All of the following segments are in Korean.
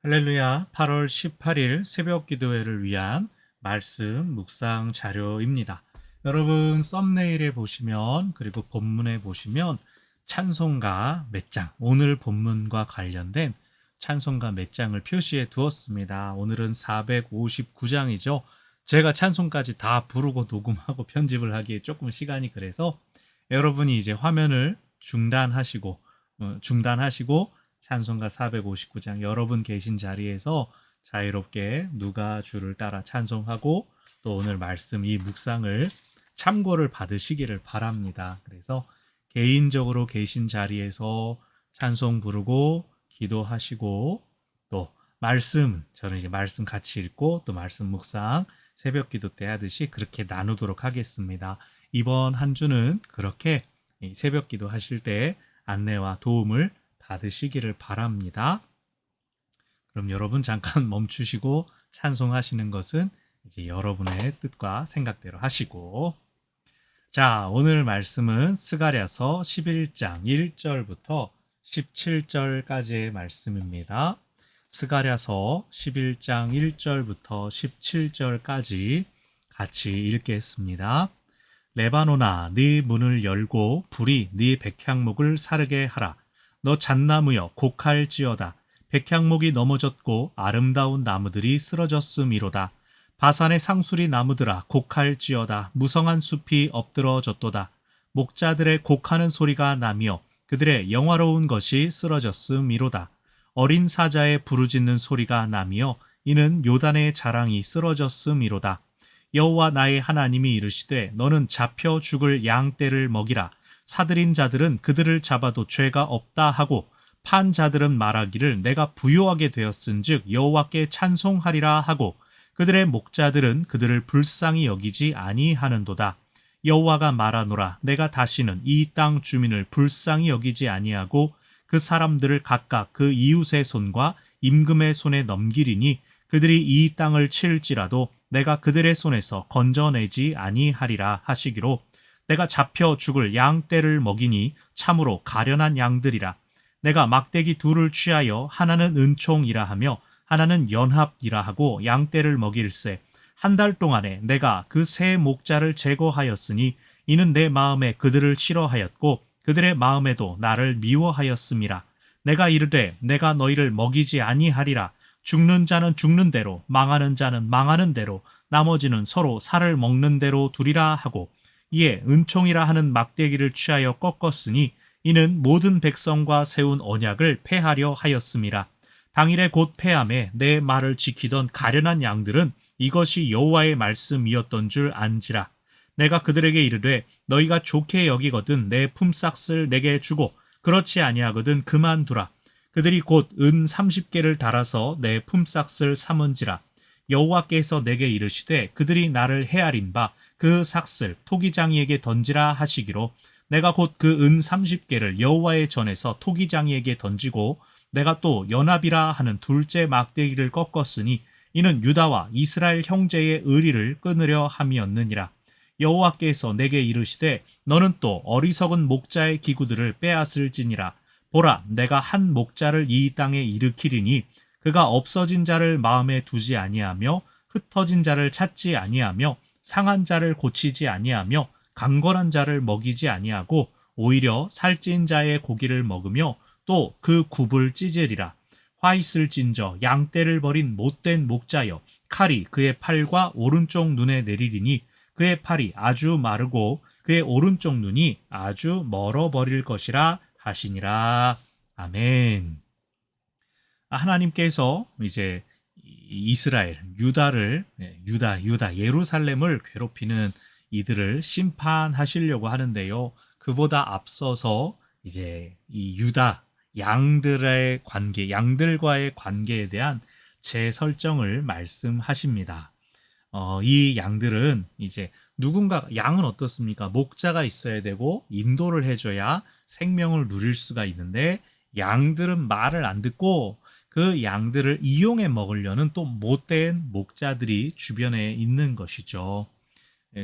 할렐루야. 8월 18일 새벽 기도회를 위한 말씀 묵상 자료입니다. 여러분 썸네일에 보시면 그리고 본문에 보시면 찬송가 몇 장, 오늘 본문과 관련된 찬송가 몇 장을 표시해 두었습니다. 오늘은 459장이죠. 제가 찬송까지 다 부르고 녹음하고 편집을 하기에 조금 시간이 그래서 여러분이 이제 화면을 중단하시고 찬송가 459장 여러분 계신 자리에서 자유롭게 누가 주를 따라 찬송하고 또 오늘 말씀 이 묵상을 참고를 받으시기를 바랍니다. 그래서 개인적으로 계신 자리에서 찬송 부르고 기도하시고 또 저는 이제 말씀 같이 읽고 또 말씀 묵상 새벽 기도 때 하듯이 그렇게 나누도록 하겠습니다. 이번 한 주는 그렇게 새벽 기도 하실 때 안내와 도움을 받으시기를 바랍니다. 그럼 여러분 잠깐 멈추시고 찬송하시는 것은 이제 여러분의 뜻과 생각대로 하시고, 자, 오늘 말씀은 스가랴서 11장 1절부터 17절까지의 말씀입니다. 스가랴서 11장 1절부터 17절까지 같이 읽겠습니다. 레바논아, 네 문을 열고 불이 네 백향목을 사르게 하라. 너 잣나무여 곡할지어다. 백향목이 넘어졌고 아름다운 나무들이 쓰러졌음이로다. 바산의 상수리 나무들아 곡할지어다. 무성한 숲이 엎드러졌도다. 목자들의 곡하는 소리가 나며 그들의 영화로운 것이 쓰러졌음이로다. 어린 사자의 부르짖는 소리가 나며 이는 요단의 자랑이 쓰러졌음이로다. 여호와 나의 하나님이 이르시되 너는 잡혀 죽을 양떼를 먹이라. 사들인 자들은 그들을 잡아도 죄가 없다 하고 판 자들은 말하기를 내가 부요하게 되었은즉 여호와께 찬송하리라 하고 그들의 목자들은 그들을 불쌍히 여기지 아니하는도다. 여호와가 말하노라. 내가 다시는 이 땅 주민을 불쌍히 여기지 아니하고 그 사람들을 각각 그 이웃의 손과 임금의 손에 넘기리니 그들이 이 땅을 칠지라도 내가 그들의 손에서 건져내지 아니하리라 하시기로 내가 잡혀 죽을 양떼를 먹이니 참으로 가련한 양들이라. 내가 막대기 둘을 취하여 하나는 은총이라 하며 하나는 연합이라 하고 양떼를 먹일세. 한 달 동안에 내가 그 세 목자를 제거하였으니 이는 내 마음에 그들을 싫어하였고 그들의 마음에도 나를 미워하였음이라. 내가 이르되 내가 너희를 먹이지 아니하리라. 죽는 자는 죽는 대로 망하는 자는 망하는 대로 나머지는 서로 살을 먹는 대로 두리라 하고 이에 은총이라 하는 막대기를 취하여 꺾었으니 이는 모든 백성과 세운 언약을 폐하려 하였음이라. 당일에 곧 폐함에 내 말을 지키던 가련한 양들은 이것이 여호와의 말씀이었던 줄 안지라. 내가 그들에게 이르되 너희가 좋게 여기거든 내 품삯을 내게 주고 그렇지 아니하거든 그만두라. 그들이 곧 은 30개를 달아서 내 품삯을 삼은지라. 여호와께서 내게 이르시되 그들이 나를 헤아린 바 그 삭슬 토기장이에게 던지라 하시기로 내가 곧 그 은 30개를 여호와의 전에서 토기장이에게 던지고 내가 또 연합이라 하는 둘째 막대기를 꺾었으니 이는 유다와 이스라엘 형제의 의리를 끊으려 함이었느니라. 여호와께서 내게 이르시되 너는 또 어리석은 목자의 기구들을 빼앗을지니라. 보라, 내가 한 목자를 이 땅에 일으키리니 그가 없어진 자를 마음에 두지 아니하며 흩어진 자를 찾지 아니하며 상한 자를 고치지 아니하며 강건한 자를 먹이지 아니하고 오히려 살찐 자의 고기를 먹으며 또 그 굽을 찢으리라. 화 있을진저 양떼를 버린 못된 목자여 칼이 그의 팔과 오른쪽 눈에 내리리니 그의 팔이 아주 마르고 그의 오른쪽 눈이 아주 멀어버릴 것이라 하시니라. 아멘. 하나님께서 이제 이스라엘, 유다, 예루살렘을 괴롭히는 이들을 심판하시려고 하는데요. 그보다 앞서서 이제 이 유다 양들과의 관계에 대한 재설정을 말씀하십니다. 이 양들은 이제 양은 어떻습니까? 목자가 있어야 되고 인도를 해줘야 생명을 누릴 수가 있는데 양들은 말을 안 듣고 그 양들을 이용해 먹으려는 또 못된 목자들이 주변에 있는 것이죠.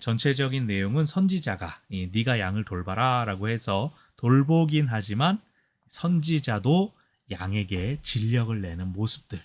전체적인 내용은 선지자가 네가 양을 돌봐라 라고 해서 돌보긴 하지만 선지자도 양에게 진력을 내는 모습들,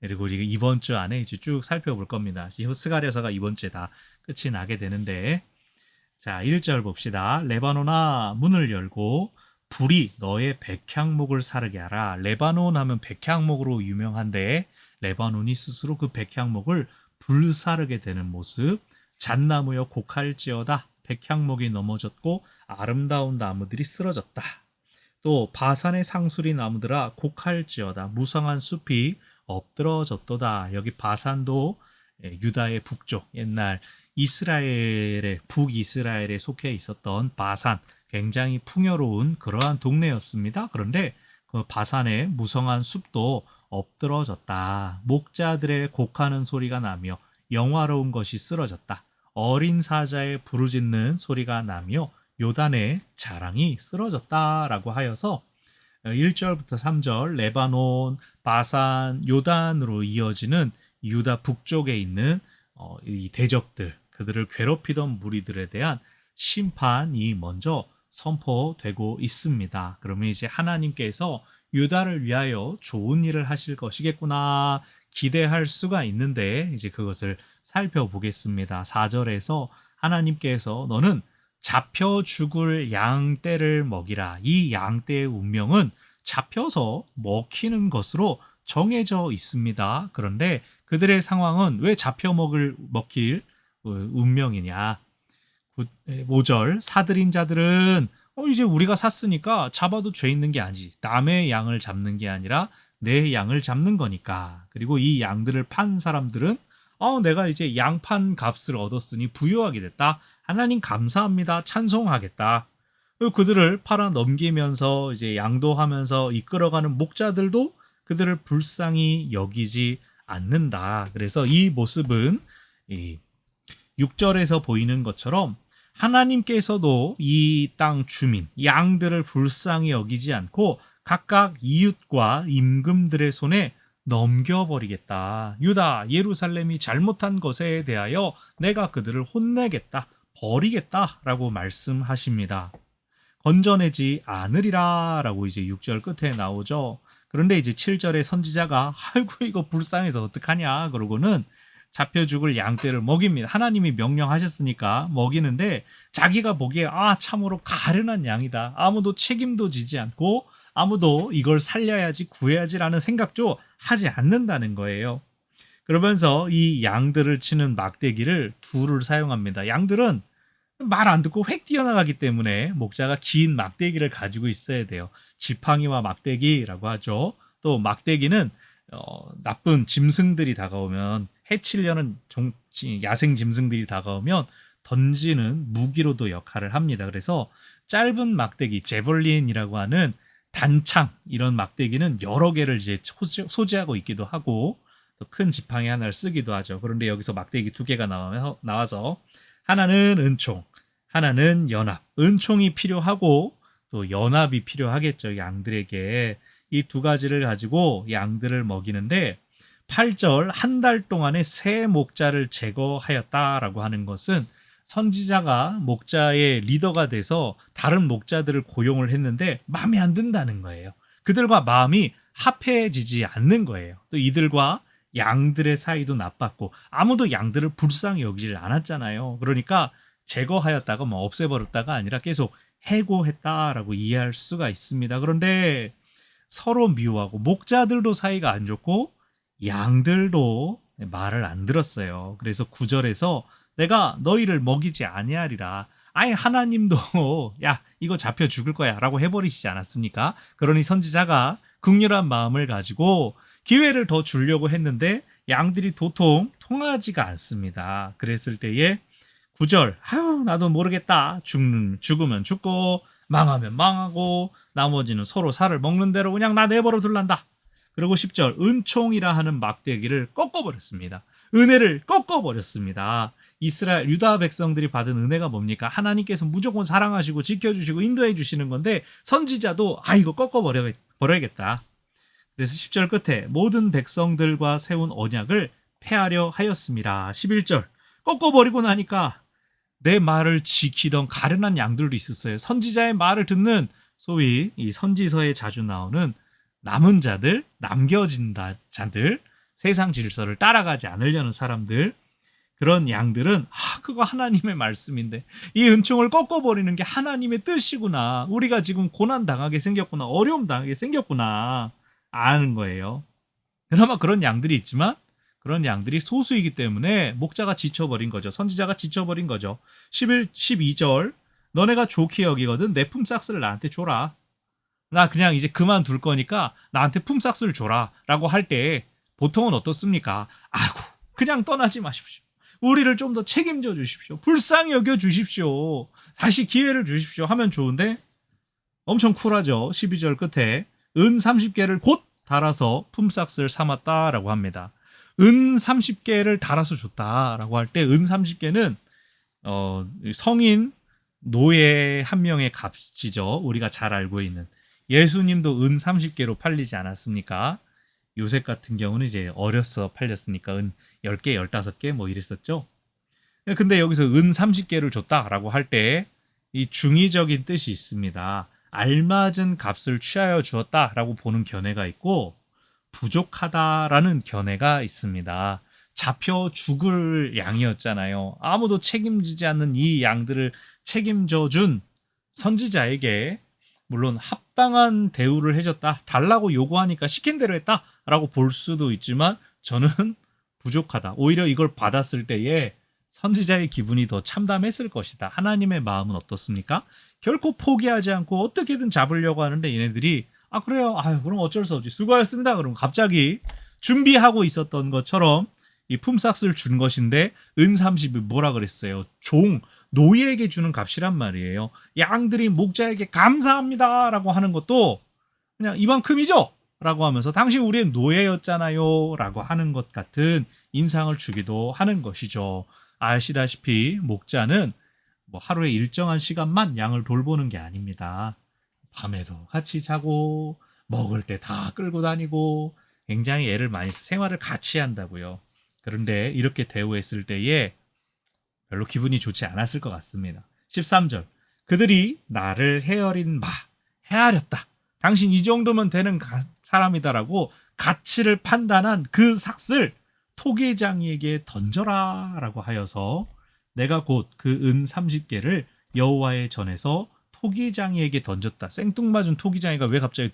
그리고 이번 주 안에 이제 쭉 살펴볼 겁니다. 스가랴서가 이번 주에 다 끝이 나게 되는데, 자, 1절 봅시다. 레바논아 문을 열고 불이 너의 백향목을 사르게 하라. 레바논 하면 백향목으로 유명한데 레바논이 스스로 그 백향목을 불사르게 되는 모습. 잣나무여 곡할지어다. 백향목이 넘어졌고 아름다운 나무들이 쓰러졌다. 또 바산의 상수리 나무들아 곡할지어다. 무성한 숲이 엎드러졌도다. 여기 바산도 유다의 북쪽, 옛날 이스라엘의 북이스라엘에 속해 있었던 바산, 굉장히 풍요로운 그러한 동네였습니다. 그런데 그 바산의 무성한 숲도 엎드러졌다. 목자들의 곡하는 소리가 나며 영화로운 것이 쓰러졌다. 어린 사자의 부르짖는 소리가 나며 요단의 자랑이 쓰러졌다라고 하여서 1절부터 3절 레바논, 바산, 요단으로 이어지는 유다 북쪽에 있는 이 대적들, 그들을 괴롭히던 무리들에 대한 심판이 먼저 선포되고 있습니다. 그러면 이제 하나님께서 유다를 위하여 좋은 일을 하실 것이겠구나 기대할 수가 있는데, 이제 그것을 살펴보겠습니다. 4절에서 하나님께서 너는 잡혀 죽을 양떼를 먹이라. 이 양떼의 운명은 잡혀서 먹히는 것으로 정해져 있습니다. 그런데 그들의 상황은 왜 잡혀 먹힐 운명이냐. 5절 사들인 자들은 이제 우리가 샀으니까 잡아도 죄 있는 게 아니지. 남의 양을 잡는 게 아니라 내 양을 잡는 거니까. 그리고 이 양들을 판 사람들은 내가 이제 양판 값을 얻었으니 부유하게 됐다. 하나님 감사합니다. 찬송하겠다. 그들을 팔아 넘기면서 이제 양도하면서 이끌어가는 목자들도 그들을 불쌍히 여기지 않는다. 그래서 이 모습은 6절에서 보이는 것처럼 하나님께서도 이 땅 주민, 양들을 불쌍히 여기지 않고 각각 이웃과 임금들의 손에 넘겨버리겠다. 유다, 예루살렘이 잘못한 것에 대하여 내가 그들을 혼내겠다, 버리겠다라고 말씀하십니다. 건져내지 않으리라 라고 이제 6절 끝에 나오죠. 그런데 이제 7절에 선지자가 아이고 이거 불쌍해서 어떡하냐 그러고는 잡혀 죽을 양떼를 먹입니다. 하나님이 명령하셨으니까 먹이는데 자기가 보기에 참으로 가련한 양이다. 아무도 책임도 지지 않고 아무도 이걸 살려야지 구해야지라는 생각도 하지 않는다는 거예요. 그러면서 이 양들을 치는 막대기를 둘을 사용합니다. 양들은 말 안 듣고 획 뛰어나가기 때문에 목자가 긴 막대기를 가지고 있어야 돼요. 지팡이와 막대기라고 하죠. 또 막대기는 나쁜 짐승들이 다가오면, 해치려는 야생 짐승들이 다가오면 던지는 무기로도 역할을 합니다. 그래서 짧은 막대기, 제벌린이라고 하는 단창, 이런 막대기는 여러 개를 이제 소지하고 있기도 하고 또 큰 지팡이 하나를 쓰기도 하죠. 그런데 여기서 막대기 2개가 나와서 하나는 은총, 하나는 연합. 은총이 필요하고 또 연합이 필요하겠죠. 양들에게 이 두 가지를 가지고 양들을 먹이는데, 8절 한 달 동안에 새 목자를 제거하였다라고 하는 것은 선지자가 목자의 리더가 돼서 다른 목자들을 고용을 했는데 마음에 안 든다는 거예요. 그들과 마음이 합해지지 않는 거예요. 또 이들과 양들의 사이도 나빴고 아무도 양들을 불쌍히 여기질 않았잖아요. 그러니까 제거하였다가 없애버렸다가 아니라 계속 해고했다라고 이해할 수가 있습니다. 그런데 서로 미워하고 목자들도 사이가 안 좋고 양들도 말을 안 들었어요. 그래서 9절에서 내가 너희를 먹이지 아니하리라. 아예 하나님도 야 이거 잡혀 죽을 거야 라고 해버리시지 않았습니까? 그러니 선지자가 긍휼한 마음을 가지고 기회를 더 주려고 했는데 양들이 도통 통하지가 않습니다. 그랬을 때에 9절 나도 모르겠다. 죽으면 죽고 망하면 망하고 나머지는 서로 살을 먹는 대로 그냥 나 내버려 둘란다. 그리고 10절 은총이라 하는 막대기를 꺾어버렸습니다. 은혜를 꺾어버렸습니다. 유다 백성들이 받은 은혜가 뭡니까? 하나님께서 무조건 사랑하시고 지켜주시고 인도해 주시는 건데 선지자도 이거 꺾어버려야겠다. 그래서 10절 끝에 모든 백성들과 세운 언약을 폐하려 하였습니다. 11절 꺾어버리고 나니까 내 말을 지키던 가련한 양들도 있었어요. 선지자의 말을 듣는 소위 이 선지서에 자주 나오는 남은 자들, 남겨진 자들, 세상 질서를 따라가지 않으려는 사람들, 그런 양들은 그거 하나님의 말씀인데 이 은총을 꺾어버리는 게 하나님의 뜻이구나. 우리가 지금 고난 당하게 생겼구나. 어려움 당하게 생겼구나. 아는 거예요. 그나마 그런 양들이 있지만 그런 양들이 소수이기 때문에 목자가 지쳐버린 거죠. 선지자가 지쳐버린 거죠. 12절 너네가 좋게 여기거든 내 품삯을 나한테 줘라. 나 그냥 이제 그만둘 거니까 나한테 품삯을 줘라 라고 할 때 보통은 어떻습니까? 아이고 그냥 떠나지 마십시오. 우리를 좀 더 책임져 주십시오. 불쌍히 여겨 주십시오. 다시 기회를 주십시오 하면 좋은데 엄청 쿨하죠. 12절 끝에 은 30개를 곧 달아서 품삯을 삼았다라고 합니다. 은 30개를 달아서 줬다라고 할 때 은 30개는 성인 노예 한 명의 값이죠. 우리가 잘 알고 있는. 예수님도 은 30개로 팔리지 않았습니까? 요셉 같은 경우는 이제 어려서 팔렸으니까 은 10개, 15개 뭐 이랬었죠. 근데 여기서 은 30개를 줬다라고 할 때 이 중의적인 뜻이 있습니다. 알맞은 값을 취하여 주었다라고 보는 견해가 있고 부족하다라는 견해가 있습니다. 잡혀 죽을 양이었잖아요. 아무도 책임지지 않는 이 양들을 책임져 준 선지자에게 물론 합당한 대우를 해줬다. 달라고 요구하니까 시킨 대로 했다라고 볼 수도 있지만 저는 부족하다. 오히려 이걸 받았을 때에 선지자의 기분이 더 참담했을 것이다. 하나님의 마음은 어떻습니까? 결코 포기하지 않고 어떻게든 잡으려고 하는데 얘네들이 그래요. 그럼 어쩔 수 없지. 수고하셨습니다. 그럼 갑자기 준비하고 있었던 것처럼 이 품삯을 준 것인데 은 30이 뭐라 그랬어요? 노예에게 주는 값이란 말이에요. 양들이 목자에게 감사합니다라고 하는 것도 그냥 이만큼이죠? 라고 하면서 당신 우리의 노예였잖아요 라고 하는 것 같은 인상을 주기도 하는 것이죠. 아시다시피 목자는 뭐 하루에 일정한 시간만 양을 돌보는 게 아닙니다. 밤에도 같이 자고 먹을 때 다 끌고 다니고 굉장히 애를 많이 생활을 같이 한다고요. 그런데 이렇게 대우했을 때에 별로 기분이 좋지 않았을 것 같습니다. 13절 그들이 나를 헤아렸다. 당신 이 정도면 되는 사람이다라고 가치를 판단한 그 삭슬 토기장이에게 던져라 라고 하여서 내가 곧 그 은 30개를 여호와의 전에서 토기장이에게 던졌다. 생뚱맞은 토기장이가 왜 갑자기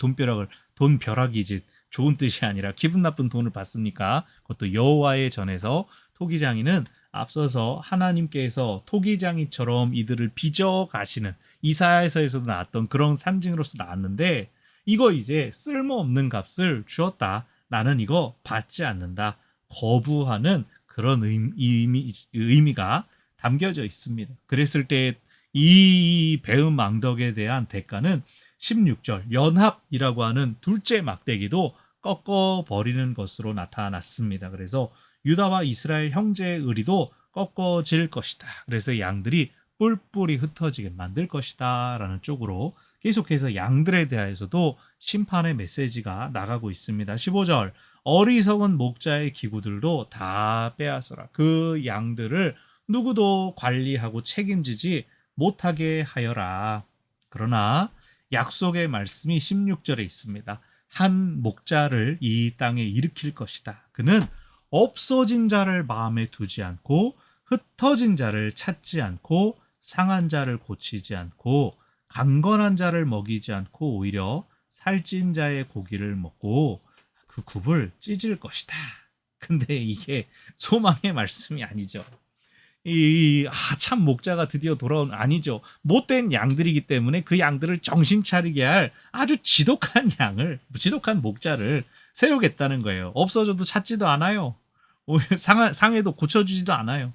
돈벼락이지 좋은 뜻이 아니라 기분 나쁜 돈을 받습니까? 그것도 여호와의 전에서 토기장이는 앞서서 하나님께서 토기장이처럼 이들을 빚어 가시는 이사야서에서도 나왔던 그런 상징으로서 나왔는데 이거 이제 쓸모없는 값을 주었다. 나는 이거 받지 않는다. 거부하는 그런 의미가 담겨져 있습니다. 그랬을 때 이 배은 망덕에 대한 대가는 16절 연합이라고 하는 둘째 막대기도 꺾어버리는 것으로 나타났습니다. 그래서 유다와 이스라엘 형제의 의리도 꺾어질 것이다. 그래서 양들이 뿔뿔이 흩어지게 만들 것이다 라는 쪽으로 계속해서 양들에 대해서도 심판의 메시지가 나가고 있습니다. 15절 어리석은 목자의 기구들도 다 빼앗아라. 그 양들을 누구도 관리하고 책임지지 못하게 하여라. 그러나 약속의 말씀이 16절에 있습니다. 한 목자를 이 땅에 일으킬 것이다. 그는 없어진 자를 마음에 두지 않고 흩어진 자를 찾지 않고 상한 자를 고치지 않고 강건한 자를 먹이지 않고 오히려 살찐 자의 고기를 먹고 그 굽을 찢을 것이다. 근데 이게 소망의 말씀이 아니죠. 참 목자가 드디어 돌아온 아니죠. 못된 양들이기 때문에 그 양들을 정신 차리게 할 아주 지독한 목자를 세우겠다는 거예요. 없어져도 찾지도 않아요. 오히려 상해도 고쳐주지도 않아요.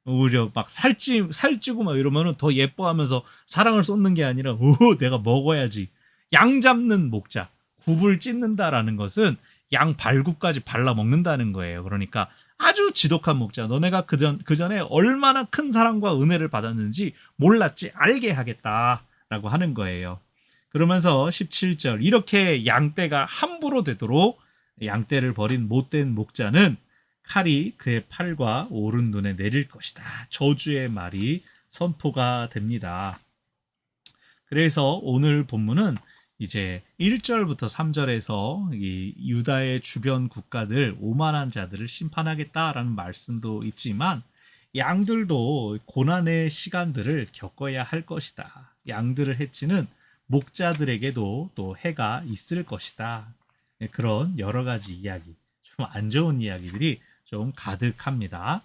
오히려 막 살찌고 막 이러면은 더 예뻐하면서 사랑을 쏟는 게 아니라 내가 먹어야지. 양 잡는 목자, 굽을 찢는다라는 것은 양 발굽까지 발라 먹는다는 거예요. 그러니까 아주 지독한 목자. 너네가 그전에 얼마나 큰 사랑과 은혜를 받았는지 몰랐지 알게 하겠다라고 하는 거예요. 그러면서 17절 이렇게 양떼가 함부로 되도록 양떼를 버린 못된 목자는 칼이 그의 팔과 오른 눈에 내릴 것이다. 저주의 말이 선포가 됩니다. 그래서 오늘 본문은 이제 1절부터 3절에서 이 유다의 주변 국가들 오만한 자들을 심판하겠다라는 말씀도 있지만 양들도 고난의 시간들을 겪어야 할 것이다. 양들을 해치는 목자들에게도 또 해가 있을 것이다. 네, 그런 여러 가지 이야기, 좀 안 좋은 이야기들이 좀 가득합니다.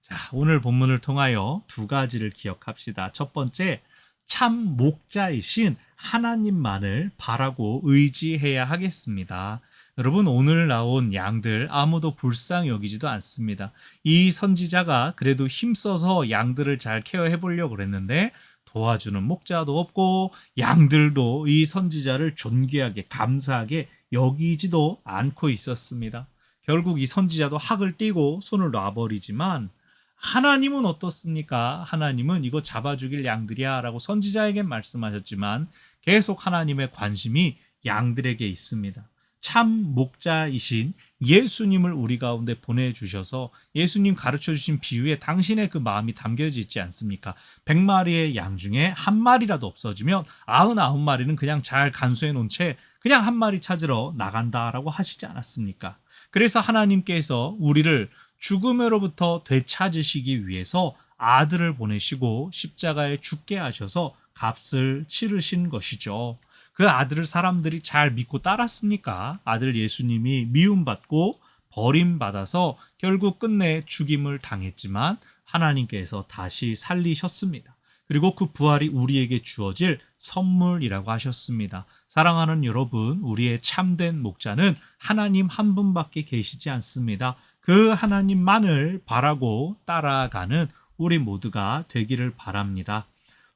자, 오늘 본문을 통하여 두 가지를 기억합시다. 첫 번째, 참 목자이신 하나님만을 바라고 의지해야 하겠습니다. 여러분, 오늘 나온 양들 아무도 불쌍히 여기지도 않습니다. 이 선지자가 그래도 힘써서 양들을 잘 케어해 보려고 그랬는데 도와주는 목자도 없고 양들도 이 선지자를 존귀하게 감사하게 여기지도 않고 있었습니다. 결국 이 선지자도 학을 띠고 손을 놔버리지만 하나님은 어떻습니까? 하나님은 이거 잡아 죽일 양들이야 라고 선지자에게 말씀하셨지만 계속 하나님의 관심이 양들에게 있습니다. 참 목자이신 예수님을 우리 가운데 보내주셔서 예수님 가르쳐주신 비유에 당신의 그 마음이 담겨져 있지 않습니까? 100마리의 양 중에 한 마리라도 없어지면 99마리는 그냥 잘 간수해 놓은 채 그냥 한 마리 찾으러 나간다라고 하시지 않았습니까? 그래서 하나님께서 우리를 죽음으로부터 되찾으시기 위해서 아들을 보내시고 십자가에 죽게 하셔서 값을 치르신 것이죠. 그 아들을 사람들이 잘 믿고 따랐습니까? 아들 예수님이 미움받고 버림받아서 결국 끝내 죽임을 당했지만 하나님께서 다시 살리셨습니다. 그리고 그 부활이 우리에게 주어질 선물이라고 하셨습니다. 사랑하는 여러분, 우리의 참된 목자는 하나님 한 분밖에 계시지 않습니다. 그 하나님만을 바라고 따라가는 우리 모두가 되기를 바랍니다.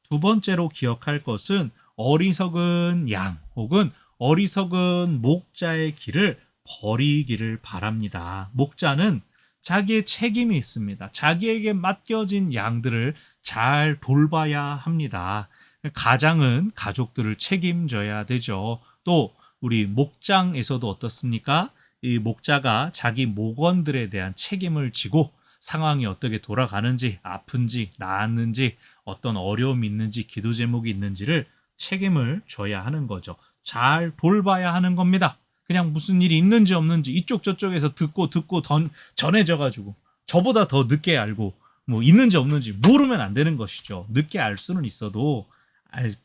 두 번째로 기억할 것은 어리석은 양 혹은 어리석은 목자의 길을 버리기를 바랍니다. 목자는 자기의 책임이 있습니다. 자기에게 맡겨진 양들을 잘 돌봐야 합니다. 가장은 가족들을 책임져야 되죠. 또 우리 목장에서도 어떻습니까? 이 목자가 자기 목원들에 대한 책임을 지고 상황이 어떻게 돌아가는지, 아픈지, 나았는지, 어떤 어려움이 있는지, 기도 제목이 있는지를 책임을 져야 하는 거죠. 잘 돌봐야 하는 겁니다. 그냥 무슨 일이 있는지 없는지 이쪽 저쪽에서 듣고 전해져가지고 저보다 더 늦게 알고 뭐 있는지 없는지 모르면 안 되는 것이죠. 늦게 알 수는 있어도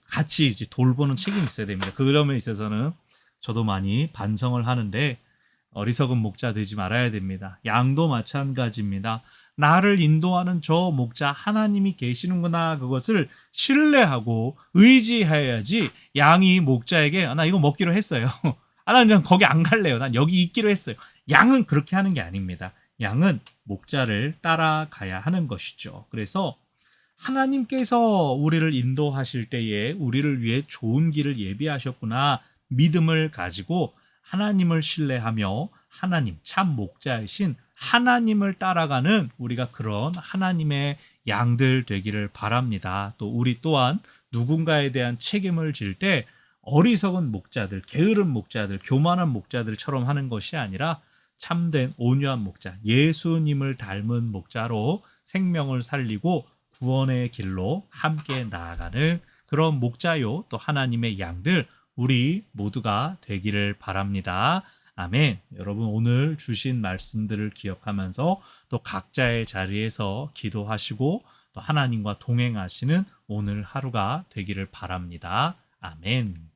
같이 이제 돌보는 책임이 있어야 됩니다. 그 점에 있어서는 저도 많이 반성을 하는데 어리석은 목자 되지 말아야 됩니다. 양도 마찬가지입니다. 나를 인도하는 저 목자 하나님이 계시는구나 그것을 신뢰하고 의지해야지 양이 목자에게 나 이거 먹기로 했어요. 난 그냥 거기 안 갈래요. 난 여기 있기로 했어요. 양은 그렇게 하는 게 아닙니다. 양은 목자를 따라가야 하는 것이죠. 그래서 하나님께서 우리를 인도하실 때에 우리를 위해 좋은 길을 예비하셨구나 믿음을 가지고 하나님을 신뢰하며 하나님 참 목자이신 하나님을 따라가는 우리가 그런 하나님의 양들 되기를 바랍니다. 또 우리 또한 누군가에 대한 책임을 질 때 어리석은 목자들, 게으른 목자들, 교만한 목자들처럼 하는 것이 아니라 참된 온유한 목자, 예수님을 닮은 목자로 생명을 살리고 구원의 길로 함께 나아가는 그런 목자요 또 하나님의 양들 우리 모두가 되기를 바랍니다. 아멘. 여러분 오늘 주신 말씀들을 기억하면서 또 각자의 자리에서 기도하시고 또 하나님과 동행하시는 오늘 하루가 되기를 바랍니다. 아멘.